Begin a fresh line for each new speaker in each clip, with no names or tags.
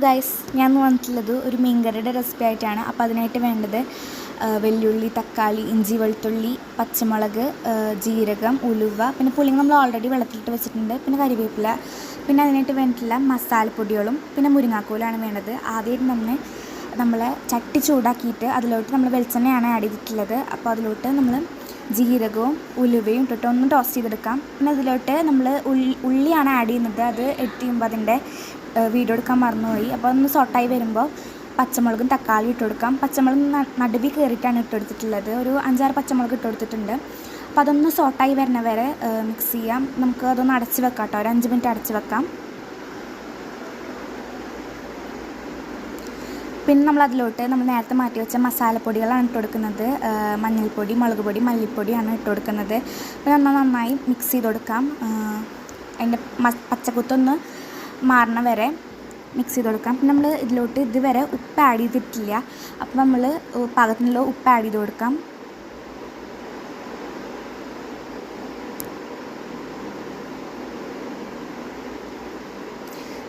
Guys, ഞാൻ വന്നിട്ടുള്ളത് ഒരു മീൻകറിയുടെ റെസിപ്പി ആയിട്ടാണ്. അപ്പോൾ അതിനായിട്ട് വേണ്ടത് വെല്ലുള്ളി, തക്കാളി, ഇഞ്ചി, വെളുത്തുള്ളി, പച്ചമുളക്, ജീരകം, ഉലുവ, പിന്നെ പുളിങ്ങ നമ്മൾ ഓൾറെഡി വെള്ളത്തിലിട്ട് വെച്ചിട്ടുണ്ട്, പിന്നെ കരിവേപ്പില, പിന്നെ അതിനായിട്ട് വേണ്ടിയിട്ടുള്ള മസാലപ്പൊടികളും പിന്നെ മുരിങ്ങാക്കോലാണ് വേണ്ടത്. ആദ്യം തന്നെ നമ്മൾ ചട്ടി ചൂടാക്കിയിട്ട് അതിലോട്ട് നമ്മൾ വെളിച്ചെണ്ണയാണ് ആഡ് ചെയ്തിട്ടുള്ളത്. അപ്പോൾ അതിലോട്ട് നമ്മൾ ജീരകവും ഉലുവയും ഇട്ടിട്ട് ഒന്ന് ടോസ്റ്റ് ചെയ്തെടുക്കാം. പിന്നെ അതിലോട്ട് നമ്മൾ ഉള്ളിയാണ് ആഡ് ചെയ്യുന്നത്. അത് എഡിറ്റ് ചെയ്യുമ്പോൾ അതിൻ്റെ വീഡിയോ എടുക്കാൻ മറന്നുപോയി. അപ്പോൾ ഒന്ന് സോട്ടായി വരുമ്പോൾ പച്ചമുളകും തക്കാളിയും ഇട്ട് കൊടുക്കാം. പച്ചമുളക് നടുവിൽ കയറിയിട്ടാണ് ഇട്ടെടുത്തിട്ടുള്ളത്. ഒരു 5-6 പച്ചമുളക് ഇട്ടെടുത്തിട്ടുണ്ട്. അപ്പോൾ അതൊന്ന് സോട്ടായി വരുന്ന വരെ മിക്സ് ചെയ്യാം. നമുക്ക് അതൊന്ന് അടച്ച് വെക്കാം കേട്ടോ, ഒരു 5 മിനിറ്റ് അടച്ച് വെക്കാം. പിന്നെ നമ്മൾ അതിലോട്ട് നമ്മൾ നേരത്തെ മാറ്റി വെച്ച മസാലപ്പൊടികളാണ് ഇട്ട് കൊടുക്കുന്നത്. മഞ്ഞൾപ്പൊടി, മുളക് പൊടി, മല്ലിപ്പൊടിയാണ് ഇട്ട് കൊടുക്കുന്നത്. പിന്നെ നന്നായി മിക്സ് ചെയ്ത് കൊടുക്കാം. അതിൻ്റെ പച്ചക്കുത്തൊന്ന് മാറണ വരെ മിക്സ് ചെയ്ത് കൊടുക്കാം. പിന്നെ നമ്മൾ ഇതിലോട്ട് ഇതുവരെ ഉപ്പ് ആഡ് ചെയ്തിട്ടില്ല. അപ്പോൾ നമ്മൾ പാകത്തിനുള്ള ഉപ്പ് ആഡ് ചെയ്ത് കൊടുക്കാം.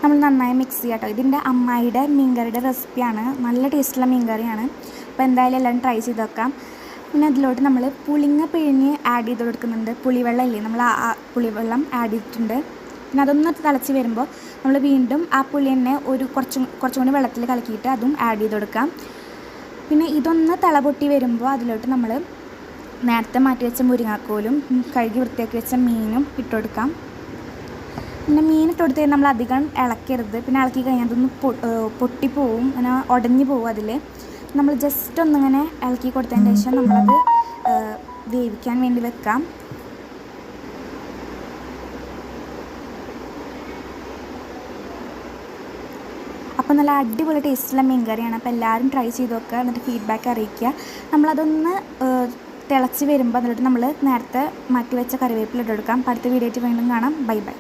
നമ്മൾ നന്നായി മിക്സ് ചെയ്യാം കേട്ടോ. ഇതിൻ്റെ അമ്മായിയുടെ മീൻകറിയുടെ റെസിപ്പിയാണ്. നല്ല ടേസ്റ്റുള്ള മീൻകറിയാണ്. അപ്പോൾ എന്തായാലും എല്ലാവരും ട്രൈ ചെയ്ത് നോക്കാം. പിന്നെ അതിലോട്ട് നമ്മൾ പുളിങ്ങ പിഴിഞ്ഞ് ആഡ് ചെയ്ത് കൊടുക്കുന്നുണ്ട്. പുളിവെള്ളം ഇല്ലേ, നമ്മൾ ആ പുളിവെള്ളം ആഡ് ചെയ്തിട്ടുണ്ട്. പിന്നെ അതൊന്ന് തിളച്ച് വരുമ്പോൾ നമ്മൾ വീണ്ടും ആ പുളി തന്നെ കുറച്ചും കൂടി വെള്ളത്തിൽ കലക്കിയിട്ട് അതും ആഡ് ചെയ്ത് കൊടുക്കാം. പിന്നെ ഇതൊന്ന് തിളപൊട്ടി വരുമ്പോൾ അതിലോട്ട് നമ്മൾ നേരത്തെ മാറ്റി വെച്ച മുരിങ്ങാക്കോലും കഴുകി വൃത്തിയാക്കി വെച്ച മീനും ഇട്ട് കൊടുക്കാം. പിന്നെ മീൻ ഇട്ട് കൊടുത്ത് നമ്മൾ അധികം ഇളക്കരുത്. പിന്നെ ഇളക്കി കഴിഞ്ഞാൽ അതൊന്ന് പൊട്ടിപ്പോവും, അങ്ങനെ ഉടഞ്ഞു പോവും. അതിൽ നമ്മൾ ജസ്റ്റ് ഒന്നിങ്ങനെ ഇളക്കി കൊടുത്തതിന് ശേഷം നമ്മളത് വേവിക്കാൻ വേണ്ടി വെക്കാം. അപ്പോൾ നല്ല അടിപൊളി ടേസ്റ്റുള്ള മീൻ കറിയാണ്. അപ്പോൾ എല്ലാവരും ട്രൈ ചെയ്ത് നോക്കുക, എന്നിട്ട് ഫീഡ്ബാക്ക് അറിയിക്കുക. നമ്മളതൊന്ന് തിളച്ച് വരുമ്പോൾ അതിലോട്ട് നമ്മൾ നേരത്തെ മാറ്റി വെച്ച കറിവേപ്പില ഇട്ട് കൊടുക്കാം. അടുത്ത വീഡിയോ ആയിട്ട് വീണ്ടും കാണാം. Bye bye.